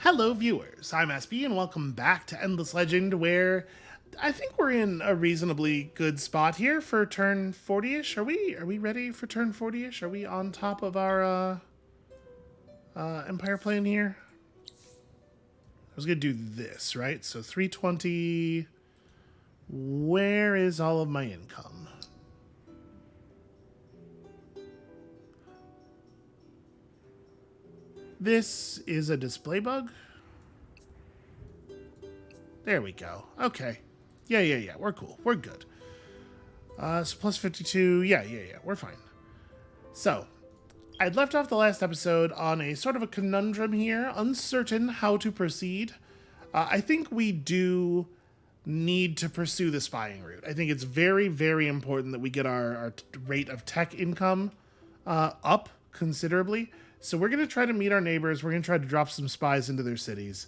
Hello, viewers. I'm SB, and welcome back to Endless Legend, where I think we're in a reasonably good spot here for turn 40-ish. Are we ready for turn 40-ish? Are we on top of our Empire plan here? I was gonna do this, right? So 320. Where is all of my income? This is a display bug. There we go. Okay. Yeah. We're cool. We're good. So plus 52. Yeah. We're fine. So, I'd left off the last episode on a sort of a conundrum here, uncertain how to proceed. I think we do need to pursue the spying route. I think it's very, very important that we get our rate of tech income up considerably. So we're going to try to meet our neighbors. We're going to try to drop some spies into their cities.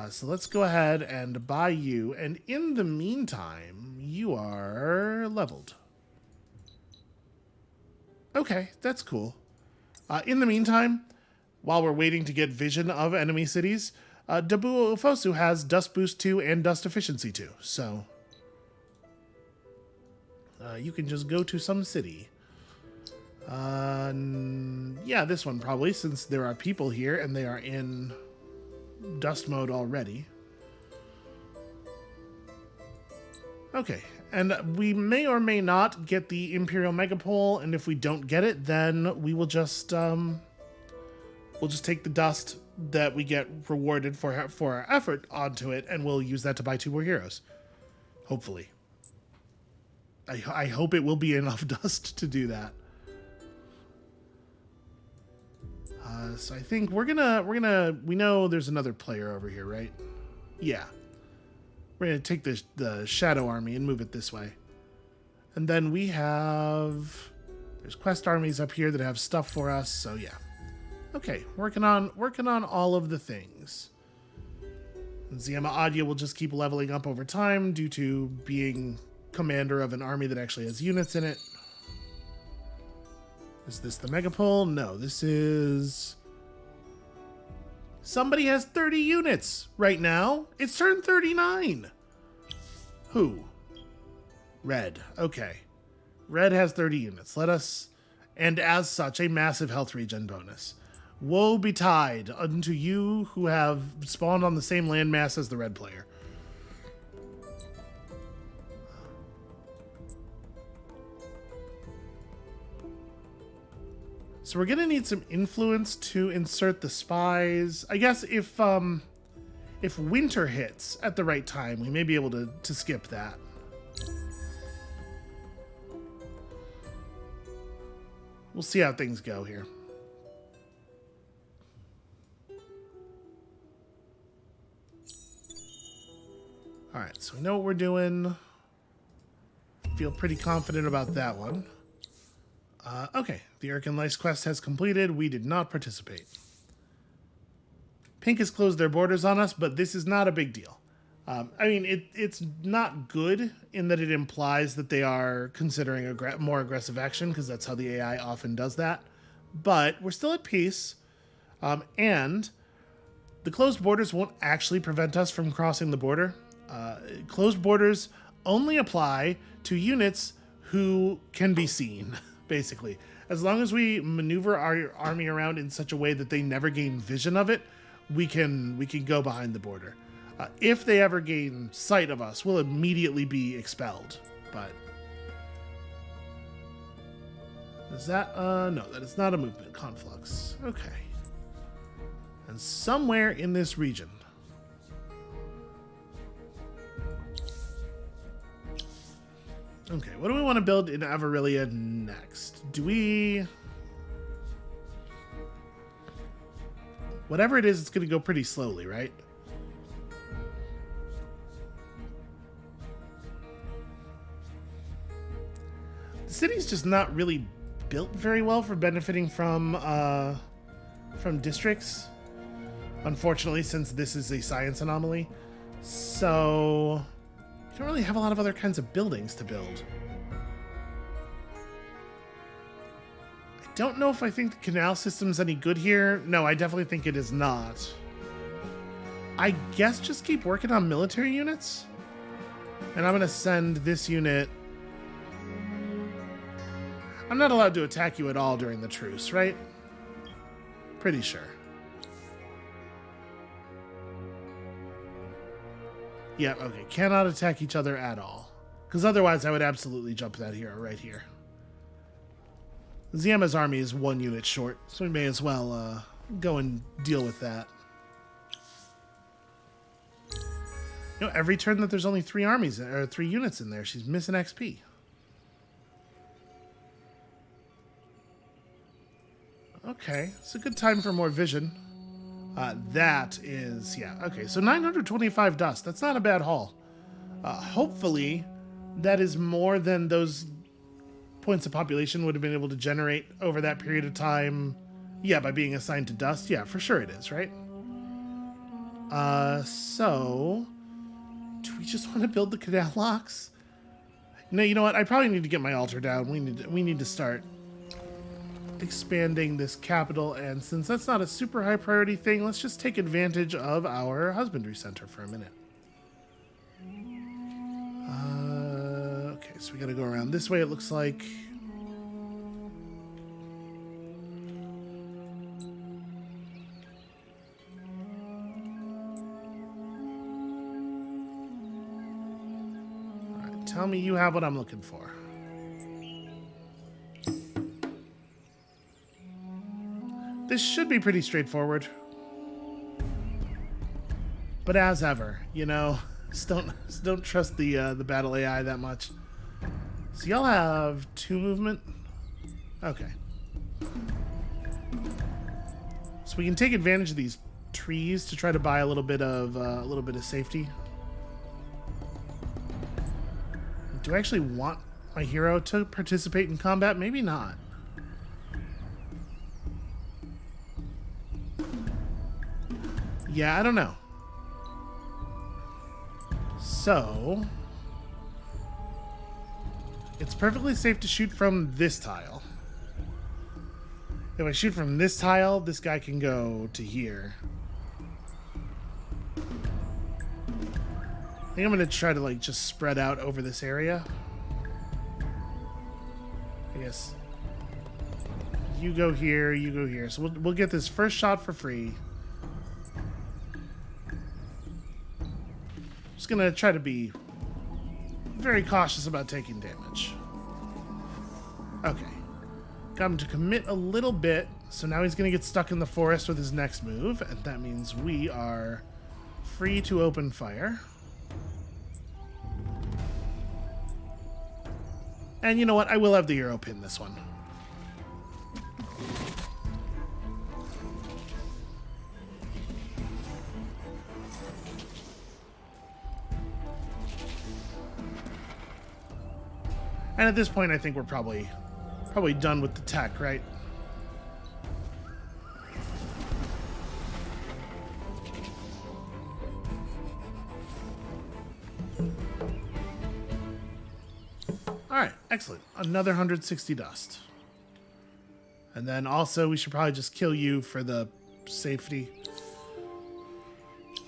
So let's go ahead and buy you. And in the meantime, you are leveled. Okay, that's cool. In the meantime, while we're waiting to get vision of enemy cities, Dabu Ofosu has Dust Boost 2 and Dust Efficiency 2. So you can just go to some city. Yeah, this one probably, since there are people here and they are in dust mode already. Okay, and we may or may not get the Imperial Megapole, and if we don't get it, then we will just we'll just take the dust that we get rewarded for our effort onto it, and we'll use that to buy 2 more heroes. Hopefully. I hope it will be enough dust to do that. So I think we know there's another player over here, right? Yeah. We're gonna take the Shadow Army and move it this way. And then there's quest armies up here that have stuff for us, so yeah. Okay, working on all of the things. And Ziema Adya will just keep leveling up over time due to being commander of an army that actually has units in it. Is this the Megapole? No, this is... Somebody has 30 units right now. It's turn 39. Who? Red. Okay. Red has 30 units. Let us... And as such, a massive health regen bonus. Woe betide unto you who have spawned on the same landmass as the red player. So we're gonna need some influence to insert the spies. I guess if winter hits at the right time, we may be able to skip that. We'll see how things go here. Alright, so we know what we're doing. Feel pretty confident about that one. Okay, the Urkin Lice quest has completed. We did not participate. Pink has closed their borders on us, but this is not a big deal. I mean, it's not good in that it implies that they are considering more aggressive action, because that's how the AI often does that. But we're still at peace, and the closed borders won't actually prevent us from crossing the border. Closed borders only apply to units who can be seen. Basically, as long as we maneuver our army around in such a way that they never gain vision of it, we can go behind the border. If they ever gain sight of us, we'll immediately be expelled. But is that no, that is not a movement conflux. Okay, and somewhere in this region. Okay, what do we want to build in Avarilia next? Do we... Whatever it is, it's going to go pretty slowly, right? The city's just not really built very well for benefiting from districts. Unfortunately, since this is a science anomaly. So... You don't really have a lot of other kinds of buildings to build. I don't know if I think the canal system's any good here. No, I definitely think it is not. I guess just keep working on military units. And I'm going to send this unit. I'm not allowed to attack you at all during the truce, right? Pretty sure. Yeah, okay. Cannot attack each other at all. Because otherwise I would absolutely jump that hero right here. Ziema's army is 1 unit short, so we may as well go and deal with that. You know, every turn that there's only 3 armies or 3 units in there, she's missing XP. Okay, it's a good time for more vision. That is, yeah, okay, so 925 dust. That's not a bad haul. Hopefully, that is more than those points of population would have been able to generate over that period of time. Yeah, by being assigned to dust. Yeah, for sure it is, right? So, do we just want to build the canal locks? No, you know what? I probably need to get my altar down. We need to start expanding this capital, and since that's not a super high priority thing, let's just take advantage of our husbandry center for a minute. Okay, so we gotta go around this way, it looks like. Alright, tell me you have what I'm looking for. This should be pretty straightforward. But as ever, you know, just don't trust the battle AI that much. So y'all have 2 movement? Okay. So we can take advantage of these trees to try to buy a little bit of safety. Do I actually want my hero to participate in combat? Maybe not. Yeah, I don't know. So, it's perfectly safe to shoot from this tile. If I shoot from this tile, this guy can go to here. I think I'm going to try to, like, just spread out over this area. I guess you go here, you go here. So we'll get this first shot for free. Just gonna try to be very cautious about taking damage. Okay. Got him to commit a little bit, so now he's gonna get stuck in the forest with his next move, and that means we are free to open fire. And you know what? I will have the hero pin this one. And at this point, I think we're probably done with the tech, right? All right, excellent. Another 160 dust. And then also, we should probably just kill you for the safety.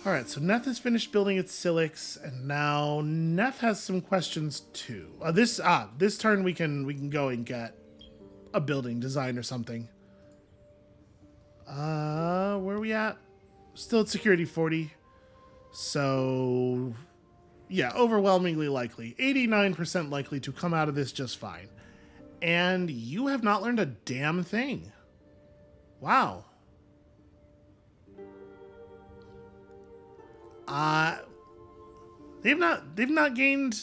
All right, so Neth has finished building its Silix, and now Neth has some questions too. This turn we can go and get a building design or something. Where are we at? Still at security 40. So, yeah, overwhelmingly likely. 89% likely to come out of this just fine. And you have not learned a damn thing. Wow. They've not gained,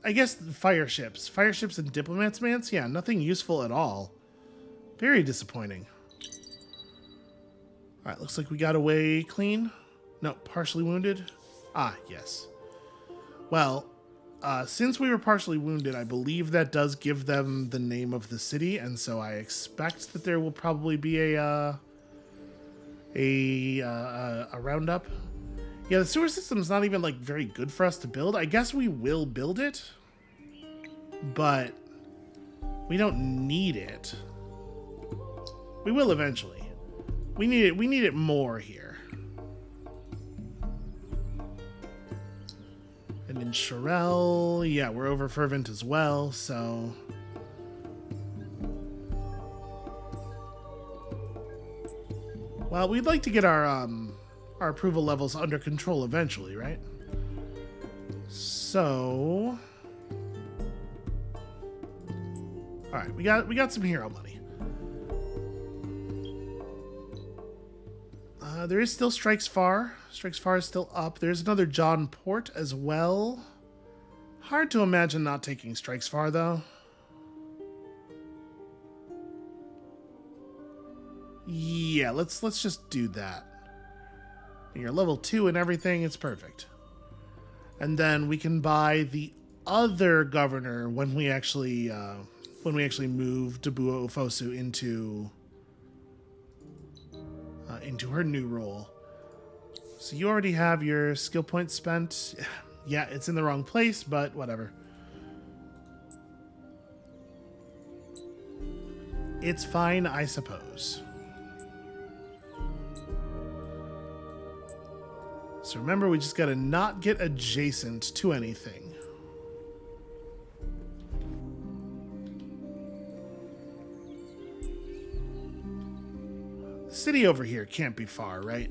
I guess, fire ships and diplomats, man. Yeah, nothing useful at all. Very disappointing. All right, looks like we got away clean. No, partially wounded. Ah, yes. Well, since we were partially wounded, I believe that does give them the name of the city, and so I expect that there will probably be a roundup. Yeah, the sewer system's not even, like, very good for us to build. I guess we will build it, but we don't need it. We will eventually. We need it more here. And in Shirel, yeah, we're over fervent as well, so... Well, we'd like to get our approval levels under control eventually, right? So... Alright, we got some hero money. There is still Strikes Far. Strikes Far is still up. There's another John Port as well. Hard to imagine not taking Strikes Far, though. Yeah, let's just do that. And you're level 2 and everything, it's perfect. And then we can buy the other governor when we actually move Dabuo Ofosu into her new role. So you already have your skill points spent. Yeah, it's in the wrong place, but whatever. It's fine, I suppose. So remember, we just gotta not get adjacent to anything. City over here can't be far, right?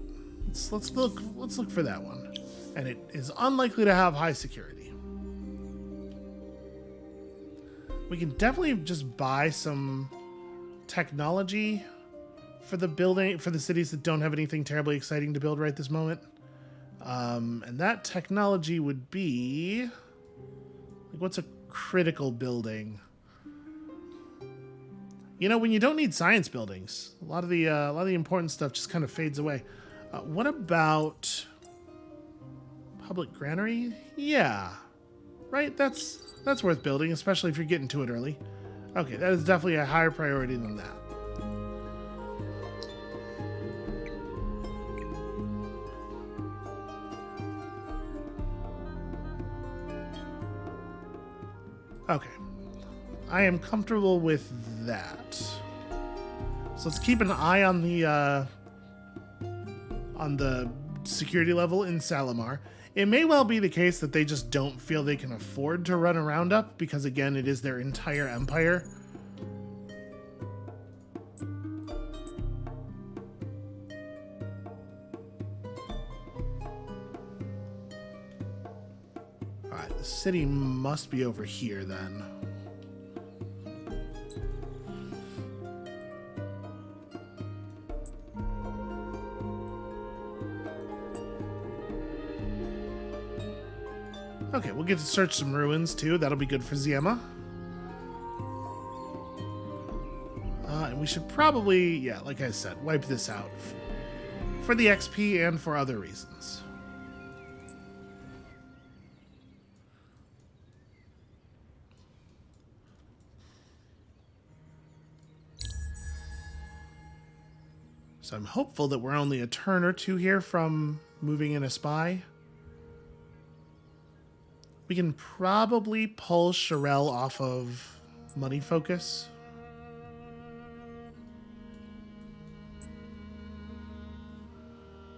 Let's look for that one. And it is unlikely to have high security. We can definitely just buy some technology for the cities that don't have anything terribly exciting to build right this moment. And that technology would be like, what's a critical building? You know, when you don't need science buildings, a lot of the important stuff just kind of fades away. What about public granary? Yeah, right. That's worth building, especially if you're getting to it early. Okay, that is definitely a higher priority than that. Okay. I am comfortable with that. So let's keep an eye on the security level in Salamar. It may well be the case that they just don't feel they can afford to run a roundup because, again, it is their entire empire. Alright, the city must be over here then. Okay, we'll get to search some ruins too. That'll be good for Ziema. And we should probably, yeah, like I said, wipe this out for the XP and for other reasons. So I'm hopeful that we're only a turn or two here from moving in a spy. We can probably pull Shirel off of money focus.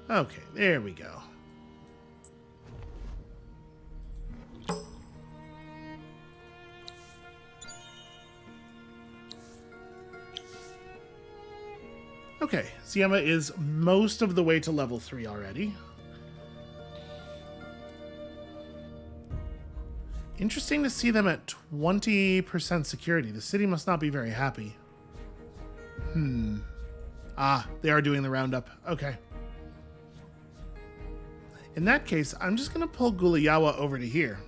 Okay, there we go. Okay, Ziema is most of the way to level 3 already. Interesting to see them at 20% security. The city must not be very happy. Ah, they are doing the roundup. Okay. In that case, I'm just going to pull Gulayawa over to here.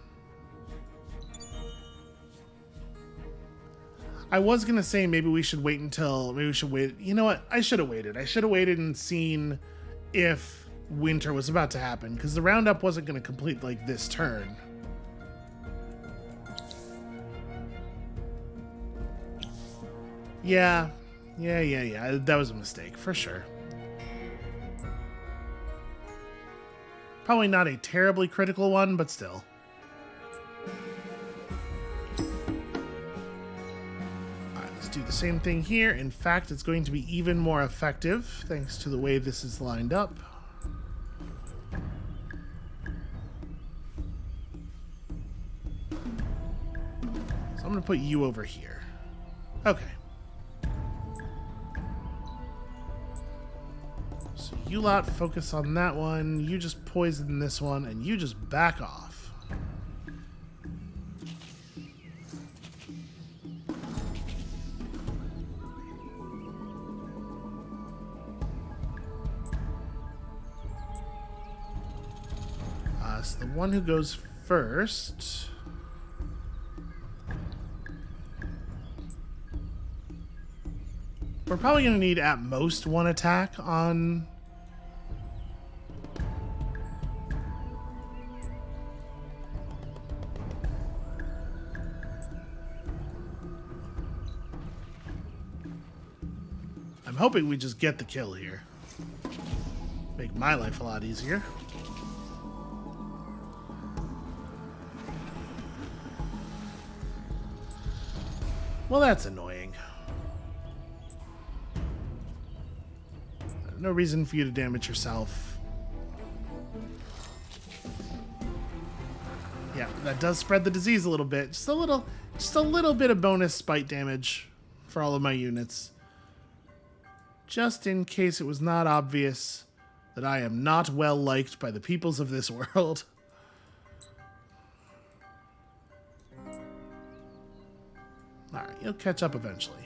I was going to say maybe we should wait. You know what? I should have waited. I should have waited and seen if winter was about to happen, because the roundup wasn't going to complete like this turn. Yeah. That was a mistake, for sure. Probably not a terribly critical one, but still. Alright, let's do the same thing here. In fact, it's going to be even more effective, thanks to the way this is lined up. I'm going to put you over here. Okay. So you lot focus on that one. You just poison this one, and you just back off. So the one who goes first... We're probably going to need at most one attack on... I'm hoping we just get the kill here. Make my life a lot easier. Well, that's annoying. No reason for you to damage yourself. Yeah, that does spread the disease a little bit. Just a little bit of bonus spite damage for all of my units. Just in case it was not obvious that I am not well liked by the peoples of this world. Alright, you'll catch up eventually.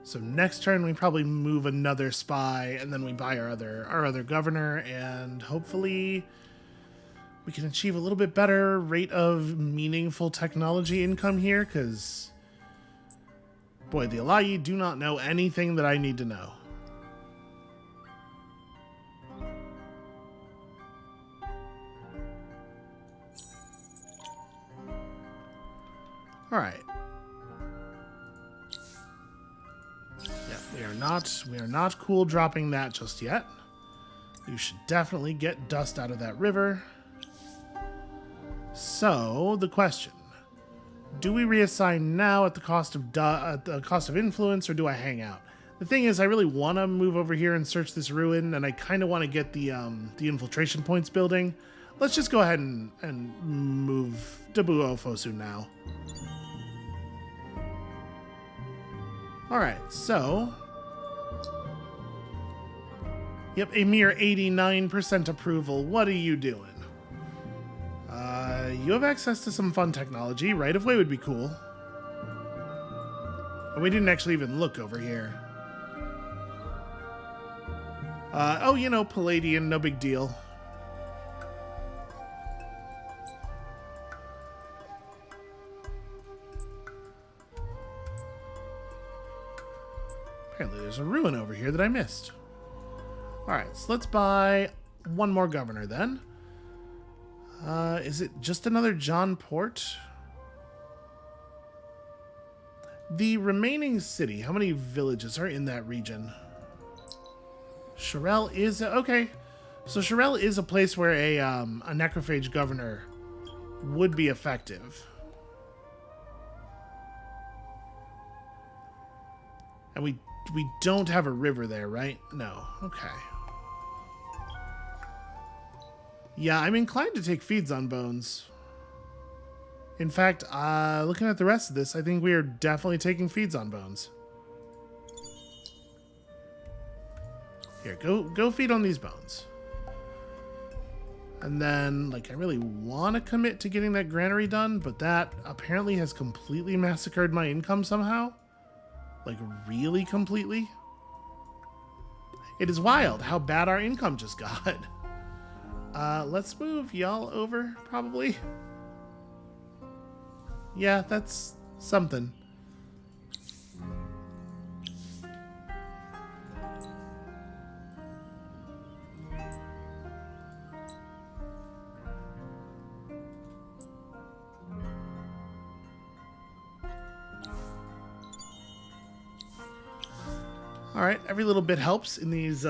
So next turn we probably move another spy, and then we buy our other governor, and hopefully we can achieve a little bit better rate of meaningful technology income here, because boy, the Alayi do not know anything that I need to know. All right. Yeah, we are not cool dropping that just yet. You should definitely get dust out of that river. So, the question: do we reassign now at the cost of influence, or do I hang out? The thing is, I really want to move over here and search this ruin, and I kind of want to get the infiltration points building. Let's just go ahead and move Dabu Ofosu now. Alright, so... Yep, a mere 89% approval. What are you doing? You have access to some fun technology. Right of way would be cool. And we didn't actually even look over here. Oh, you know, Palladian, no big deal. Apparently there's a ruin over here that I missed. Alright, so let's buy one more governor then. Is it just another John Port? The remaining city, how many villages are in that region? Sherelle is... okay. So Sherelle is a place where a necrophage governor would be effective. And we don't have a river there, right? No. Okay. Yeah, I'm inclined to take feeds on bones. In fact, looking at the rest of this, I think we are definitely taking feeds on bones. Here, go feed on these bones. And then, like, I really want to commit to getting that granary done, but that apparently has completely massacred my income somehow. Like, really completely. It is wild how bad our income just got. Let's move y'all over, probably. Yeah, that's something. All right, every little bit helps in these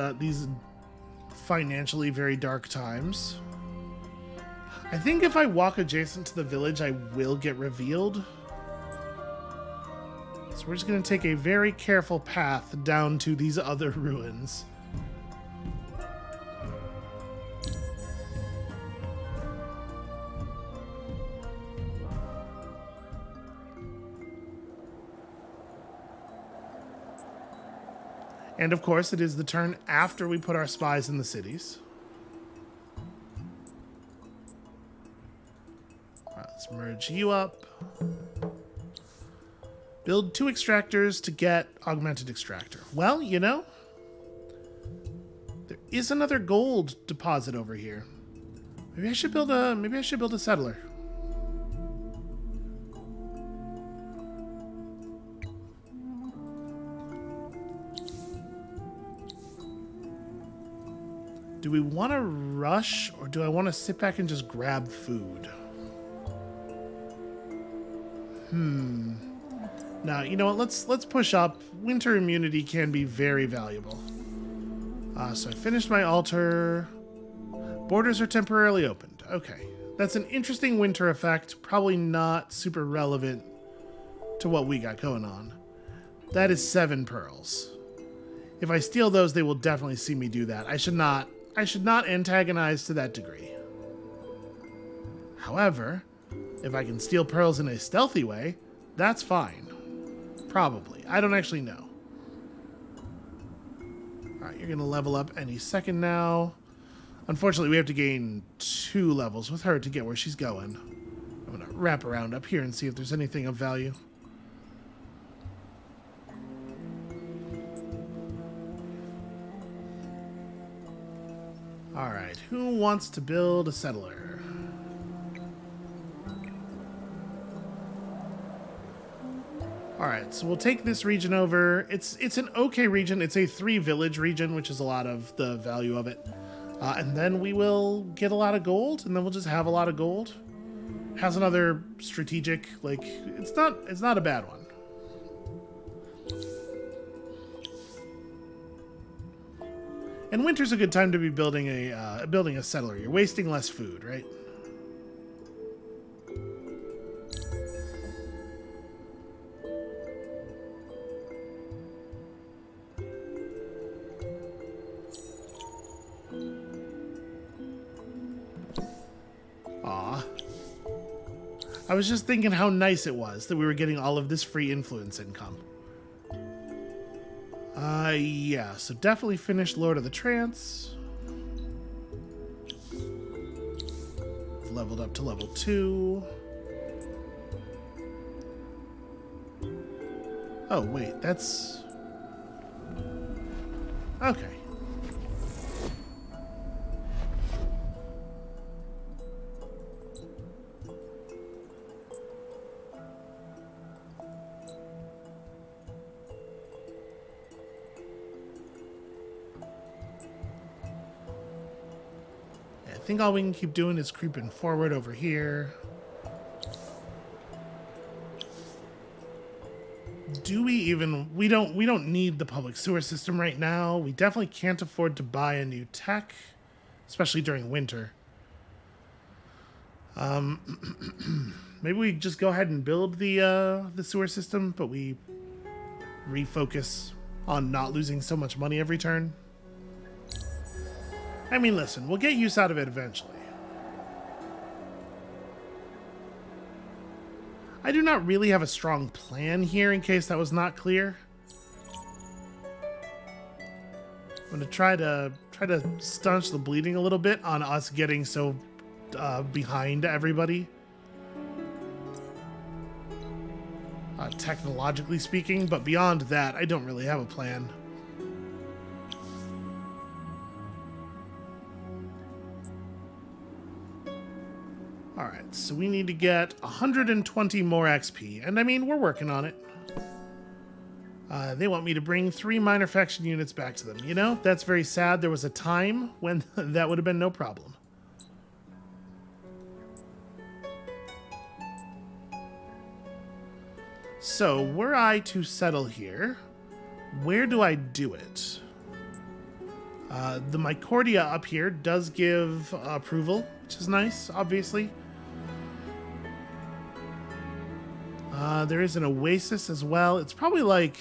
financially very dark times. I think if I walk adjacent to the village, I will get revealed. So we're just going to take a very careful path down to these other ruins. And of course, it is the turn after we put our spies in the cities. All right, let's merge you up. Build 2 extractors to get augmented extractor. Well, you know, there is another gold deposit over here. Maybe I should build a settler. Do we want to rush, or do I want to sit back and just grab food? Now, you know what? Let's push up. Winter immunity can be very valuable. So I finished my altar. Borders are temporarily opened. Okay. That's an interesting winter effect. Probably not super relevant to what we got going on. That is 7 pearls. If I steal those, they will definitely see me do that. I should not antagonize to that degree. However, if I can steal pearls in a stealthy way, that's fine. Probably. I don't actually know. Alright, you're going to level up any second now. Unfortunately, we have to gain 2 levels with her to get where she's going. I'm going to wrap around up here and see if there's anything of value. Alright, who wants to build a settler? Alright, so we'll take this region over. It's an okay region. It's a 3-village region, which is a lot of the value of it. And then we will get a lot of gold, and then we'll just have a lot of gold. Has another strategic, like, it's not a bad one. And winter's a good time to be building a settler. You're wasting less food, right? Aw. I was just thinking how nice it was that we were getting all of this free influence income. Yeah, so definitely finished Lord of the Trance. Leveled up to level 2. Oh, wait, that's... Okay. I think all we can keep doing is creeping forward over here. Do we even... We don't need the public sewer system right now. We definitely can't afford to buy a new tech, especially during winter. Maybe we just go ahead and build the sewer system, but we refocus on not losing so much money every turn. I mean, listen, we'll get use out of it eventually. I do not really have a strong plan here, in case that was not clear. I'm going to try to staunch the bleeding a little bit on us getting so behind everybody. Technologically speaking, but beyond that, I don't really have a plan. Alright, so we need to get 120 more XP, and I mean, we're working on it. They want me to bring 3 minor faction units back to them. You know, that's very sad. There was a time when that would have been no problem. So, were I to settle here, where do I do it? The Mycordia up here does give approval, which is nice, obviously. There is an oasis as well. It's probably like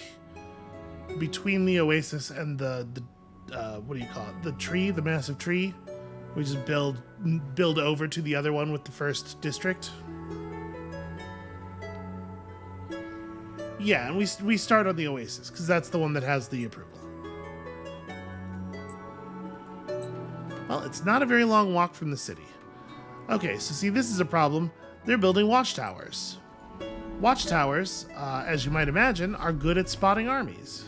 between the oasis and the what do you call it? The tree, the massive tree. We just build over to the other one with the first district. Yeah, and we start on the oasis because that's the one that has the approval. Well, it's not a very long walk from the city. Okay, so see, this is a problem. They're building watchtowers. Watchtowers, as you might imagine, are good at spotting armies.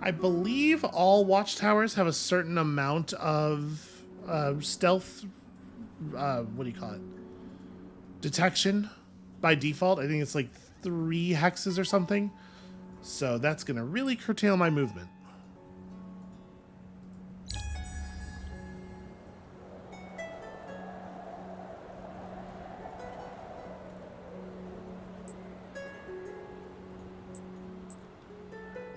I believe all watchtowers have a certain amount of stealth, what do you call it? Detection by default. I think it's like 3 hexes or something. So that's going to really curtail my movement.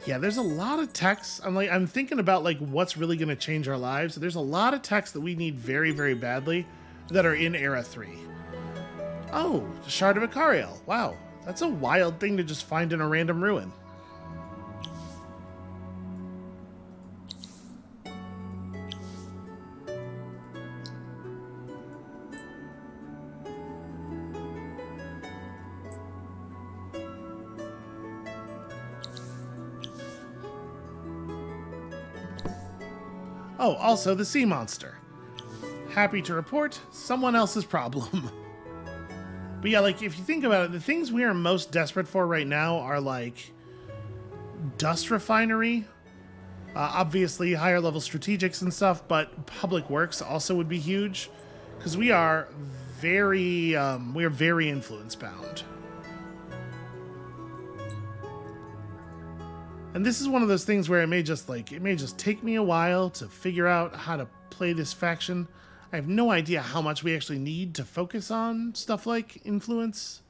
Yeah, there's a lot of techs. I'm thinking about like what's really going to change our lives. There's a lot of techs that we need very, very badly that are in Era 3. Oh, the Shard of Icariel. Wow, that's a wild thing to just find in a random ruin. Oh, also the sea monster. Happy to report, someone else's problem. But yeah, like, if you think about it, the things we are most desperate for right now are, like, dust refinery, obviously higher level strategics and stuff, but public works also would be huge, because we are very influence bound. And this is one of those things where it may just take me a while to figure out how to play this faction. I have no idea how much we actually need to focus on stuff like influence.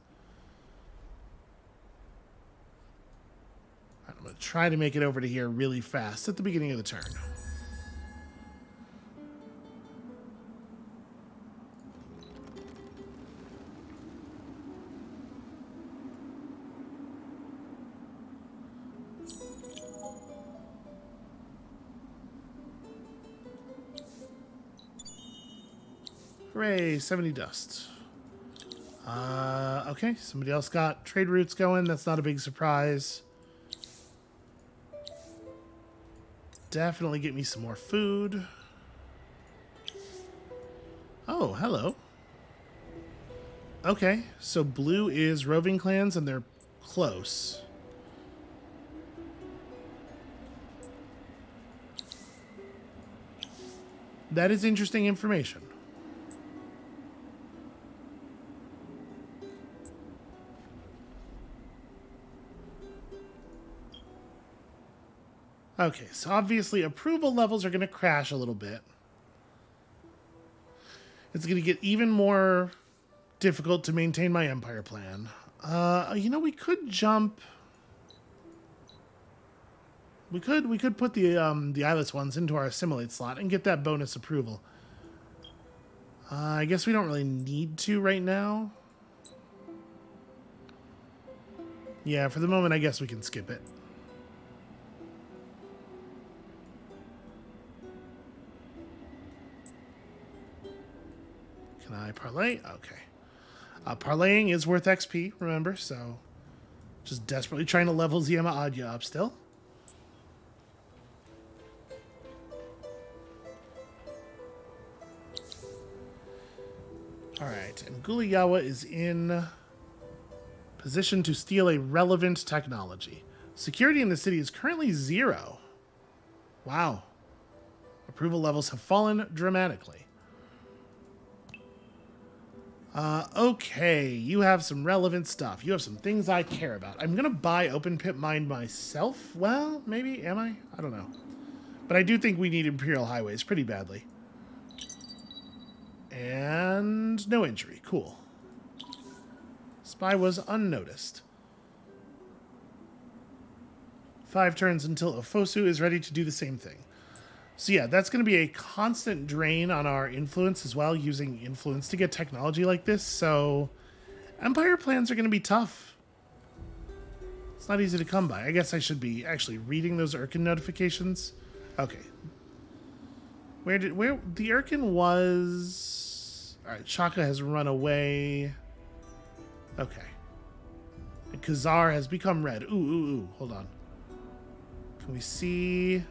I'm going to try to make it over to here really fast at the beginning of the turn. Hooray, 70 dust. Okay, somebody else got trade routes going. That's not a big surprise. Definitely get me some more food. Oh, hello. Okay, so blue is roving clans and they're close. That is interesting information. Okay, so obviously approval levels are going to crash a little bit. It's going to get even more difficult to maintain my empire plan. You know, we could jump. We could put the eyeless ones into our assimilate slot and get that bonus approval. I guess we don't really need to right now. Yeah, for the moment, I guess we can skip it. Can I parlay? Okay. Parlaying is worth XP, remember, so just desperately trying to level Ziema Adya up still. Alright, and Guliyawa is in position to steal a relevant technology. Security in the city is currently 0. Wow. Approval levels have fallen dramatically. Okay, you have some relevant stuff. You have some things I care about. I'm going to buy open pit mine myself. Well, maybe, am I? I don't know. But I do think we need Imperial Highways pretty badly. And no injury. Cool. Spy was unnoticed. 5 turns until Ofosu is ready to do the same thing. So yeah, that's going to be a constant drain on our influence as well, using influence to get technology like this. So empire plans are going to be tough. It's not easy to come by. I guess I should be actually reading those Irkin notifications. Okay. Where the Irkin was... Alright, Shaka has run away. Okay. And Khazar has become red. Ooh. Hold on. Can we see...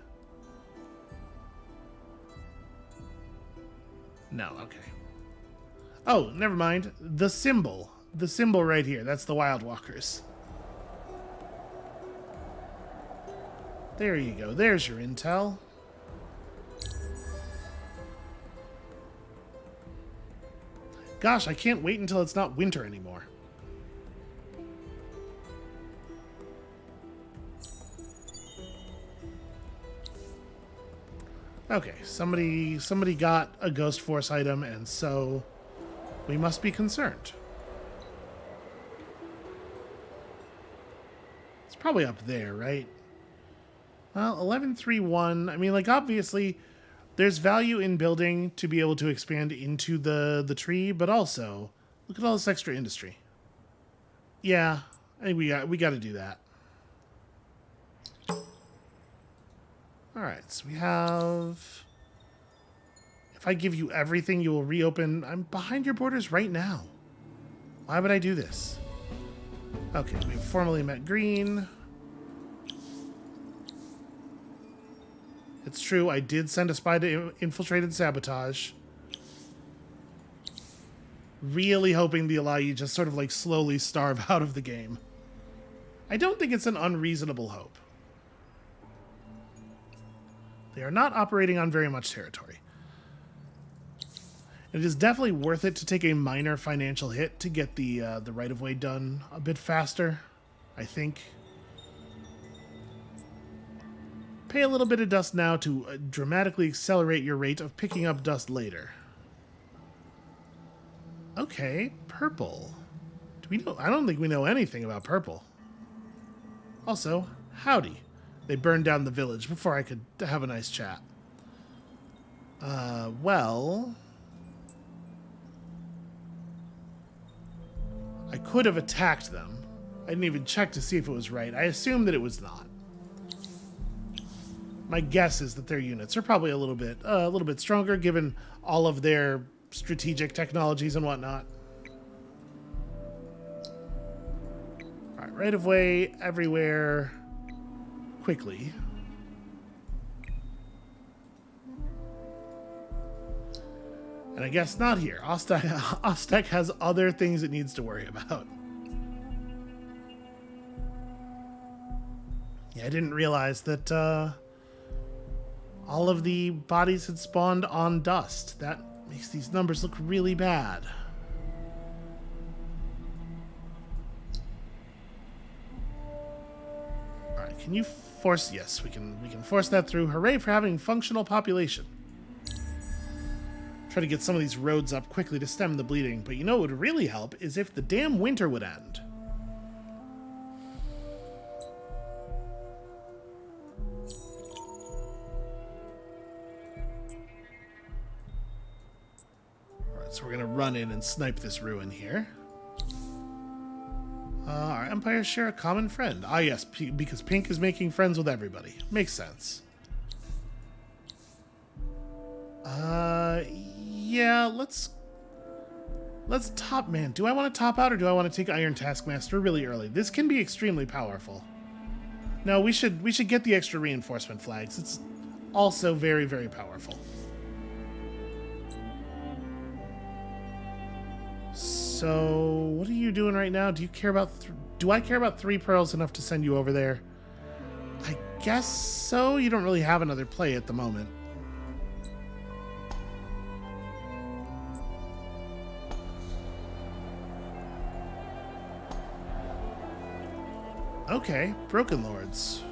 No, okay. Oh, never mind. The symbol. The symbol right here. That's the Wild Walkers. There you go. There's your intel. Gosh, I can't wait until it's not winter anymore. Okay, somebody got a Ghost Force item, and so we must be concerned. It's probably up there, right? Well, 1131. I mean, like, obviously, there's value in building to be able to expand into the tree, but also, look at all this extra industry. Yeah, I think we got to do that. All right, so we have... If I give you everything, you will reopen... I'm behind your borders right now. Why would I do this? Okay, we've formally met green. It's true, I did send a spy to infiltrate and sabotage. Really hoping the Ala'i just sort of like slowly starve out of the game. I don't think it's an unreasonable hope. They are not operating on very much territory. It is definitely worth it to take a minor financial hit to get the right-of-way done a bit faster, I think. Pay a little bit of dust now to dramatically accelerate your rate of picking up dust later. Okay, purple. Do we know? I don't think we know anything about purple. Also, howdy. They burned down the village before I could have a nice chat. Well... I could have attacked them. I didn't even check to see if it was right. I assumed that it was not. My guess is that their units are probably a little bit stronger, given all of their strategic technologies and whatnot. All right, right of way everywhere. Quickly. And I guess not here. Ostek has other things it needs to worry about. Yeah, I didn't realize that all of the bodies had spawned on dust. That makes these numbers look really bad. Alright, can you force... Yes, we can force that through. Hooray for having functional population. Try to get some of these roads up quickly to stem the bleeding, but you know what would really help is if the damn winter would end. Alright, so we're gonna run in and snipe this ruin here. Our empires share a common friend. Ah yes, because Pink is making friends with everybody. Makes sense. Yeah, let's top... Man, do I want to top out or do I want to take Iron Taskmaster really early? This can be extremely powerful. No, we should get the extra reinforcement flags. It's also very, very powerful. So, what are you doing right now? Do you care about... Do I care about 3 pearls enough to send you over there? I guess so. You don't really have another play at the moment. Okay, Broken Lords.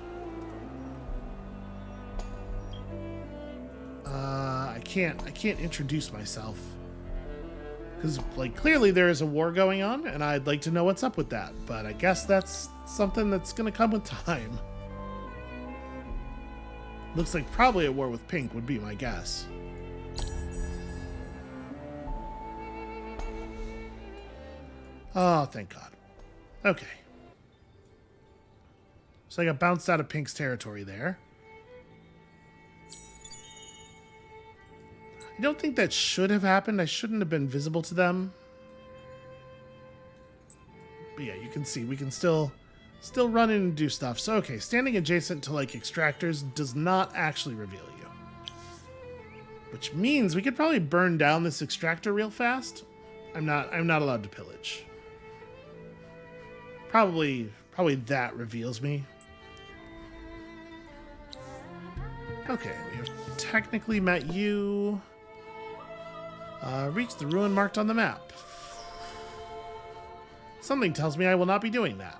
I can't introduce myself. Because, like, clearly there is a war going on, and I'd like to know what's up with that. But I guess that's something that's gonna come with time. Looks like probably at war with Pink would be my guess. Oh, thank God. Okay. So I got bounced out of Pink's territory there. I don't think that should have happened. I shouldn't have been visible to them. But yeah, you can see we can still run in and do stuff. So okay, standing adjacent to like extractors does not actually reveal you. Which means we could probably burn down this extractor real fast. I'm not allowed to pillage. Probably that reveals me. Okay, we have technically met you. Reach the ruin marked on the map. Something tells me I will not be doing that.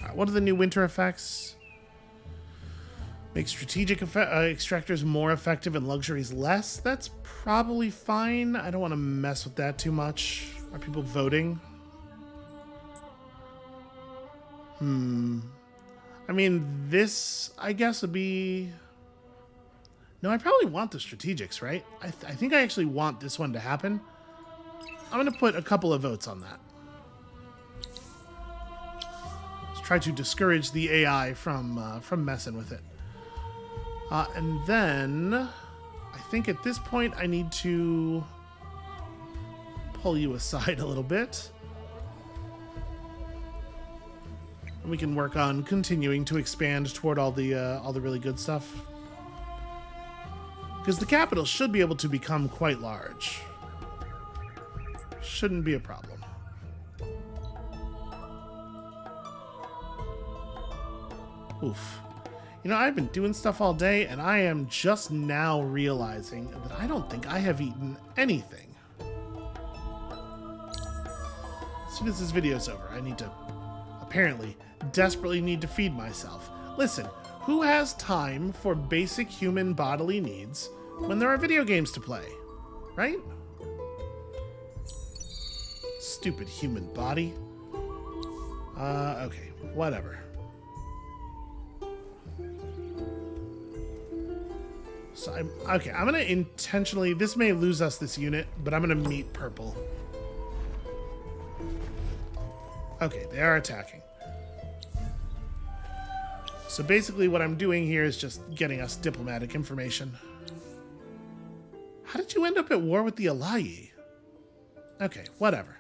Alright, what are the new winter effects? Make strategic extractors more effective and luxuries less. That's probably fine. I don't want to mess with that too much. Are people voting? I mean, this, I guess, would be... No, I probably want the strategics, right? I think I actually want this one to happen. I'm going to put a couple of votes on that. Let's try to discourage the AI from messing with it. And then, I think at this point I need to pull you aside a little bit. And we can work on continuing to expand toward all the really good stuff. Because the capital should be able to become quite large. Shouldn't be a problem. Oof. You know, I've been doing stuff all day, and I am just now realizing that I don't think I have eaten anything. As soon as this video's over, I need to, apparently, desperately need to feed myself. Listen, who has time for basic human bodily needs when there are video games to play? Right? Stupid human body. Okay, whatever. So I'm gonna intentionally, this may lose us this unit, but I'm gonna meet purple. Okay, they are attacking. So basically what I'm doing here is just getting us diplomatic information. How did you end up at war with the Alayi? Okay, whatever.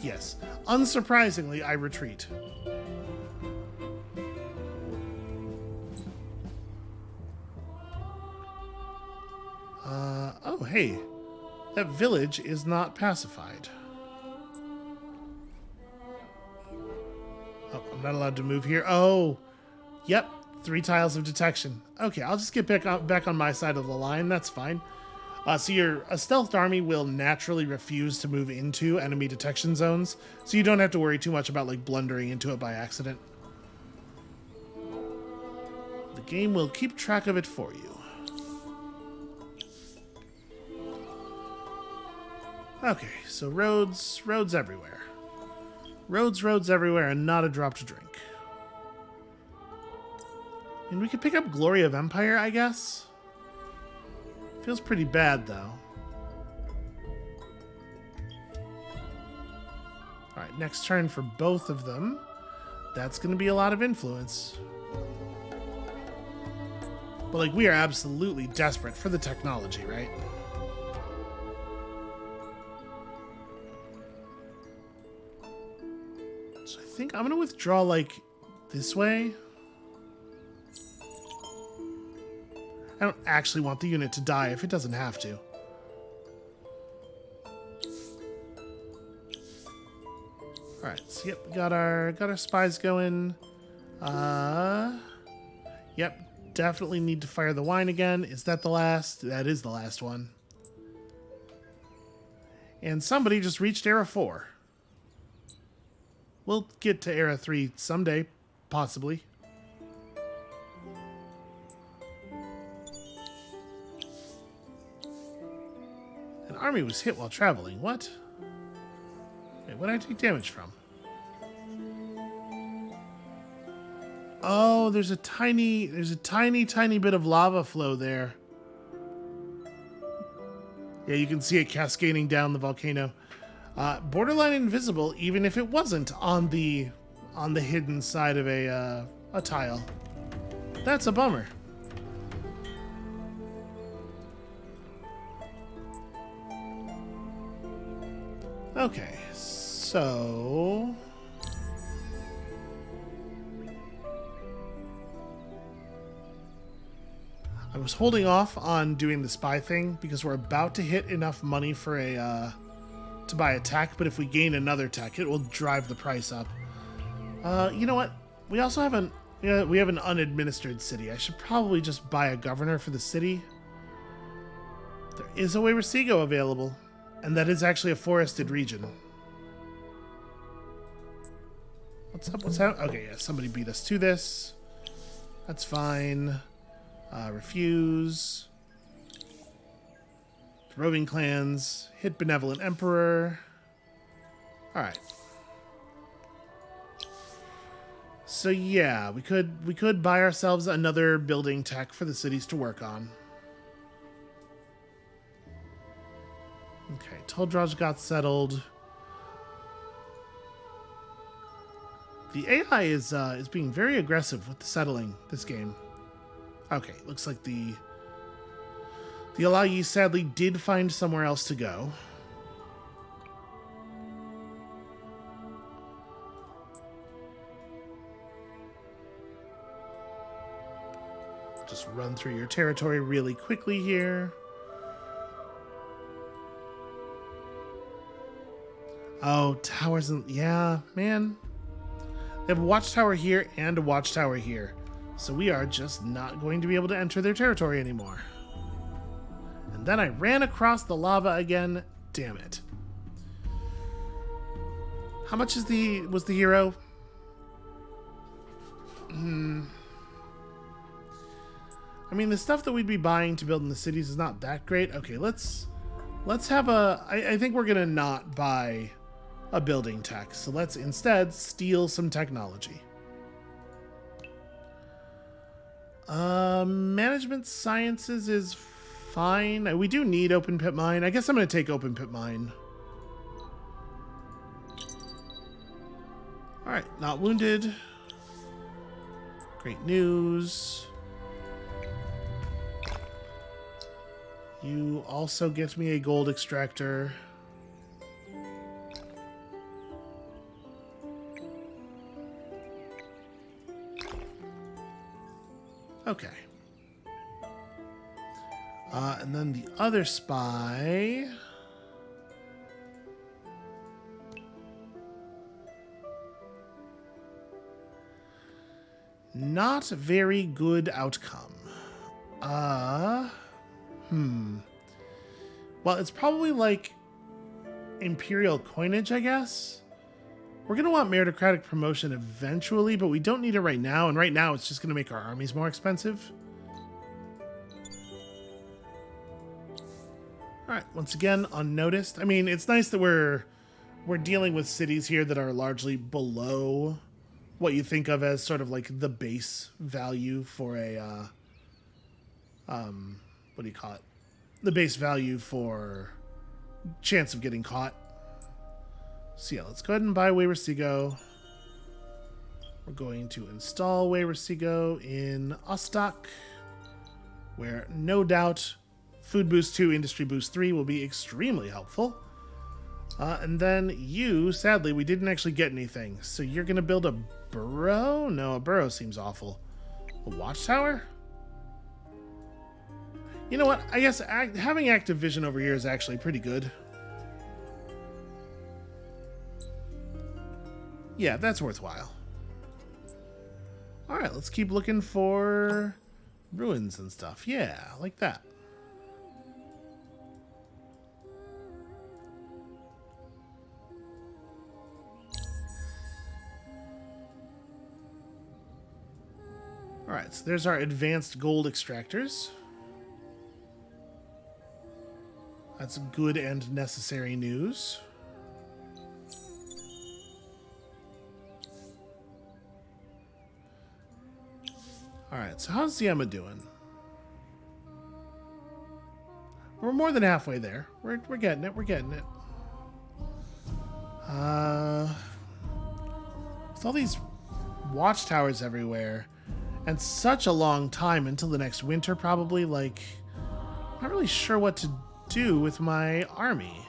Yes. Unsurprisingly, I retreat. Oh, hey. That village is not pacified. Oh, I'm not allowed to move here. Oh, yep. 3 tiles of detection. Okay, I'll just get back on my side of the line. That's fine. So a stealthed army will naturally refuse to move into enemy detection zones, so you don't have to worry too much about like blundering into it by accident. The game will keep track of it for you. Okay, so roads everywhere. Roads everywhere, and not a drop to drink. And we could pick up Glory of Empire, I guess. Feels pretty bad, though. Alright, next turn for both of them. That's going to be a lot of influence. But, like, we are absolutely desperate for the technology, right? So I think I'm going to withdraw, like, this way. I don't actually want the unit to die if it doesn't have to. Alright, so yep, got our spies going. Yep, definitely need to fire the wine again. Is that the last? That is the last one. And somebody just reached Era 4. We'll get to Era 3 someday, possibly. An army was hit while traveling. What? Wait, what did I take damage from? Oh, there's a tiny bit of lava flow there. Yeah, you can see it cascading down the volcano. Borderline invisible, even if it wasn't on the hidden side of a tile. That's a bummer. Okay, so I was holding off on doing the spy thing because we're about to hit enough money for a to buy a tech, but if we gain another tech, it will drive the price up. You know what? We also have we have an unadministered city. I should probably just buy a governor for the city. There is a Wayward available, and that is actually a forested region. What's up? What's happening? Okay, yeah, somebody beat us to this. That's fine. Refuse. Roving clans. Hit benevolent emperor. Alright. So yeah, we could buy ourselves another building tech for the cities to work on. Okay, Toldroj got settled. The AI is being very aggressive with the settling this game. Okay, looks like the Alayi sadly did find somewhere else to go. Just run through your territory really quickly here. Oh, towers and... yeah, man. They have a watchtower here and a watchtower here. So we are just not going to be able to enter their territory anymore. And then I ran across the lava again. Damn it. How much was the hero? I mean, the stuff that we'd be buying to build in the cities is not that great. Okay, let's have a... I think we're going to not buy a building tech. So let's instead steal some technology. Management sciences is fine. We do need open pit mine. I guess I'm going to take open pit mine. All right, not wounded. Great news. You also get me a gold extractor. Okay. And then the other spy... not very good outcome. Well, it's probably like Imperial coinage, I guess. We're going to want meritocratic promotion eventually, but we don't need it right now. And right now, it's just going to make our armies more expensive. All right, once again, unnoticed. I mean, it's nice that we're dealing with cities here that are largely below what you think of as sort of like the base value for a, what do you call it? The base value for chance of getting caught. So yeah, let's go ahead and buy Wayward. We're going to install Wayward in Ostak, where no doubt Food Boost 2, Industry Boost 3 will be extremely helpful. And then you, sadly, we didn't actually get anything. So you're going to build a burrow? No, a burrow seems awful. A watchtower? You know what? I guess having active vision over here is actually pretty good. Yeah, that's worthwhile. Alright, let's keep looking for ruins and stuff. Yeah, like that. Alright, so there's our advanced gold extractors. That's good and necessary news. Alright, so how's Ziema doing? We're more than halfway there. We're getting it, we're getting it. With all these watchtowers everywhere, and such a long time until the next winter probably, like, I'm not really sure what to do with my army.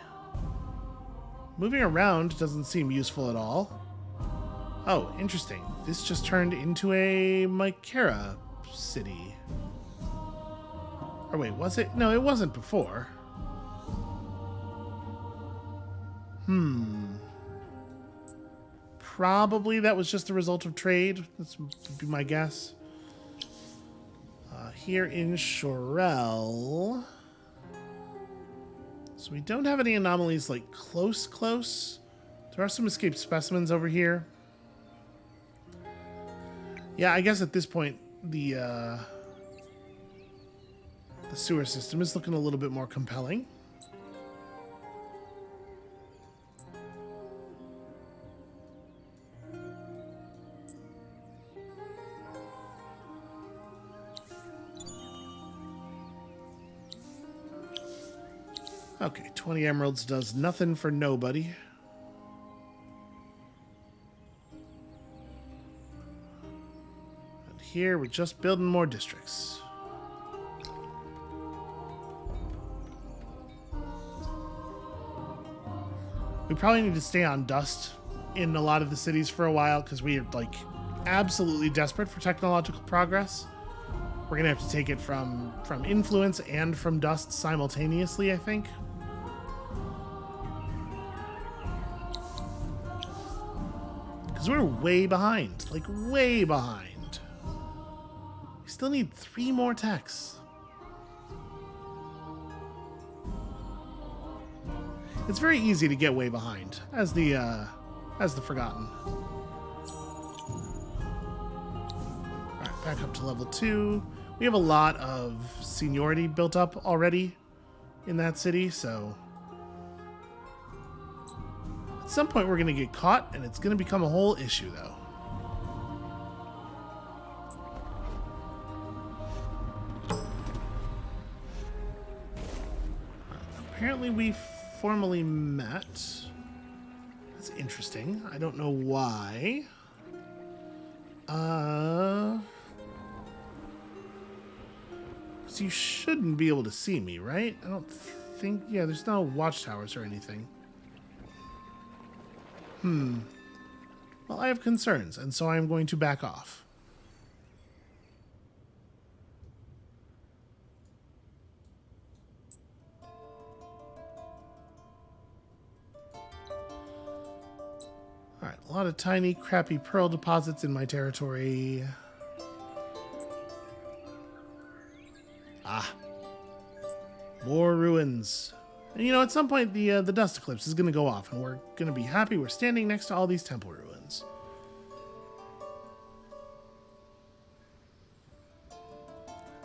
Moving around doesn't seem useful at all. Oh, interesting. This just turned into a Mycera city. Or wait, was it? No, it wasn't before. Probably that was just a result of trade. That's would be my guess. Here in Shorel. So we don't have any anomalies like close. There are some escaped specimens over here. Yeah, I guess at this point the sewer system is looking a little bit more compelling. Okay, 20 emeralds does nothing for nobody. And here we're just building more districts. We probably need to stay on dust in a lot of the cities for a while because we are like absolutely desperate for technological progress. We're gonna have to take it from influence and from dust simultaneously, I think. Because we're way behind, like way behind. We still need 3 more techs. It's very easy to get way behind as the Forgotten. All right, back up to level 2. We have a lot of seniority built up already in that city, so at some point we're going to get caught, and it's going to become a whole issue, though. Apparently we formally met. That's interesting. I don't know why. So you shouldn't be able to see me, right? I don't think... Yeah, there's no watchtowers or anything. Well, I have concerns, and so I'm going to back off. Alright, a lot of tiny, crappy pearl deposits in my territory. Ah. More ruins. And you know, at some point the dust eclipse is going to go off, and we're going to be happy we're standing next to all these temple ruins.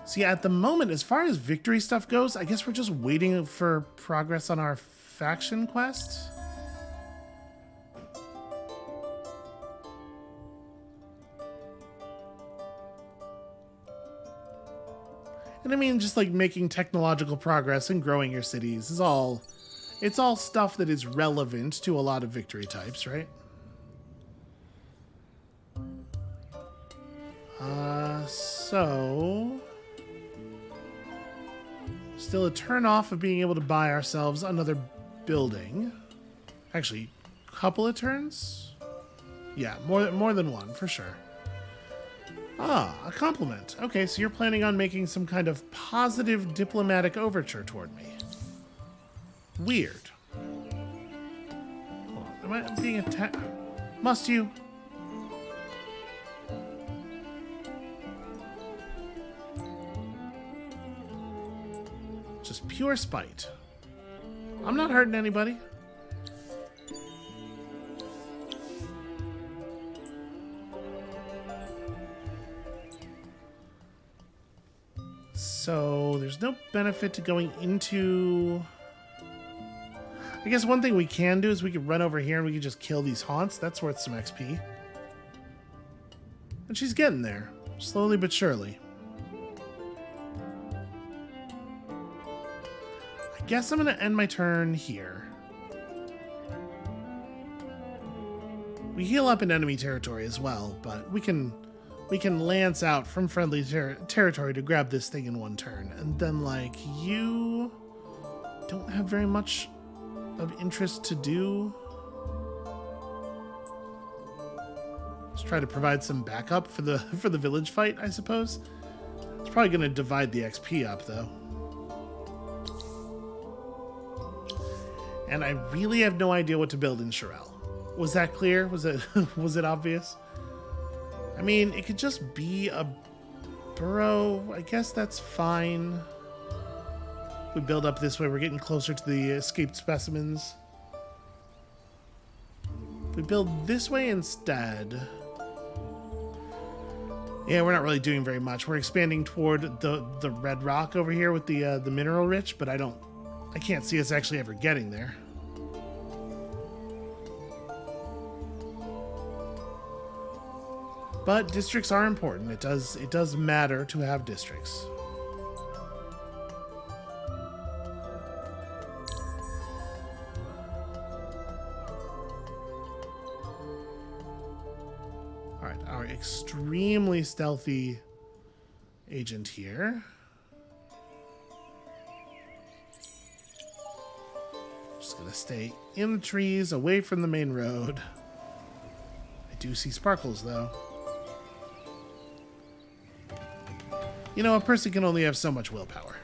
See, at the moment, as far as victory stuff goes, I guess we're just waiting for progress on our faction quest. And I mean, just like making technological progress and growing your cities is all... It's all stuff that is relevant to a lot of victory types, right? So... Still a turn off of being able to buy ourselves another building. Actually, a couple of turns? Yeah, more than one, for sure. Ah, a compliment. Okay, so you're planning on making some kind of positive diplomatic overture toward me. Weird. Hold on, am I being attacked? Must you? Just pure spite. I'm not hurting anybody. So there's no benefit to going into... I guess one thing we can do is we could run over here and we could just kill these haunts. That's worth some XP. And she's getting there, slowly but surely. I guess I'm going to end my turn here. We heal up in enemy territory as well, but we can lance out from friendly territory to grab this thing in one turn. And then, like, you don't have very much of interest to do. Just try to provide some backup for the village fight, I suppose. It's probably going to divide the XP up, though. And I really have no idea what to build in Shirel. Was that clear? Was it was it obvious? I mean, it could just be a burrow. I guess that's fine. We build up this way. We're getting closer to the escaped specimens. We build this way instead. Yeah, we're not really doing very much. We're expanding toward the red rock over here with the mineral rich, but I can't see us actually ever getting there. But districts are important. It does matter to have districts. All right, our extremely stealthy agent here. Just gonna stay in the trees, away from the main road. I do see sparkles though. You know, a person can only have so much willpower.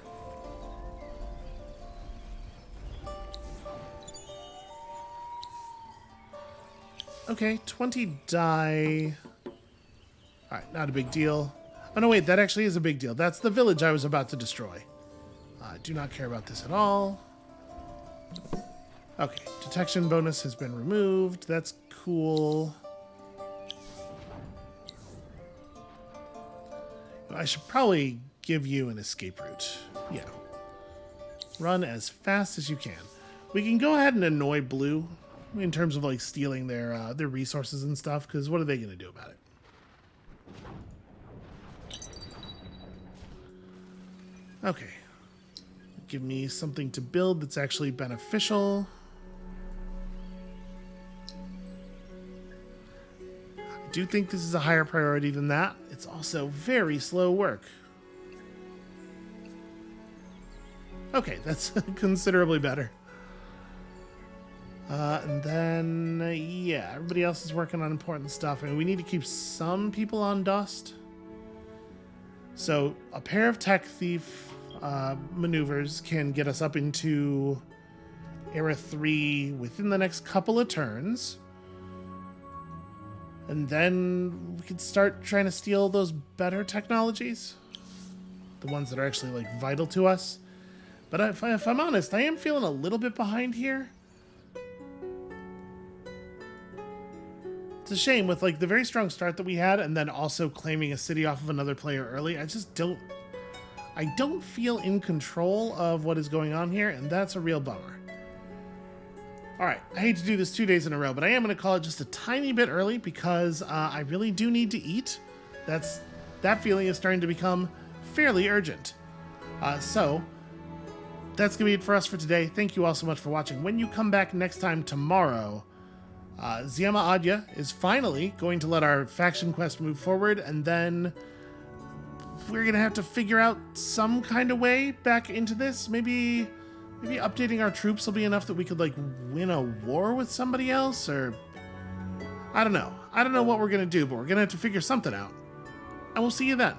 Okay, 20 die. Alright, not a big deal. Oh no, wait, that actually is a big deal. That's the village I was about to destroy. I do not care about this at all. Okay, detection bonus has been removed. That's cool. I should probably give you an escape route. Yeah. Run as fast as you can. We can go ahead and annoy Blue in terms of like stealing their resources and stuff, because what are they going to do about it? Okay. Give me something to build that's actually beneficial. I do think this is a higher priority than that. It's also very slow work. Okay, that's considerably better. And then, yeah, everybody else is working on important stuff. I mean, we need to keep some people on dust. So a pair of tech thief maneuvers can get us up into Era 3 within the next couple of turns. And then we could start trying to steal those better technologies. The ones that are actually, like, vital to us. But if I'm honest, I am feeling a little bit behind here. It's a shame with, like, the very strong start that we had and then also claiming a city off of another player early. I don't feel in control of what is going on here, and that's a real bummer. All right, I hate to do this 2 days in a row, but I am going to call it just a tiny bit early because I really do need to eat. That feeling is starting to become fairly urgent. So that's going to be it for us for today. Thank you all so much for watching. When you come back next time tomorrow, Ziema Adya is finally going to let our faction quest move forward, and then we're going to have to figure out some kind of way back into this. Maybe updating our troops will be enough that we could, like, win a war with somebody else, or I don't know. I don't know what we're going to do, but we're going to have to figure something out. And we'll see you then.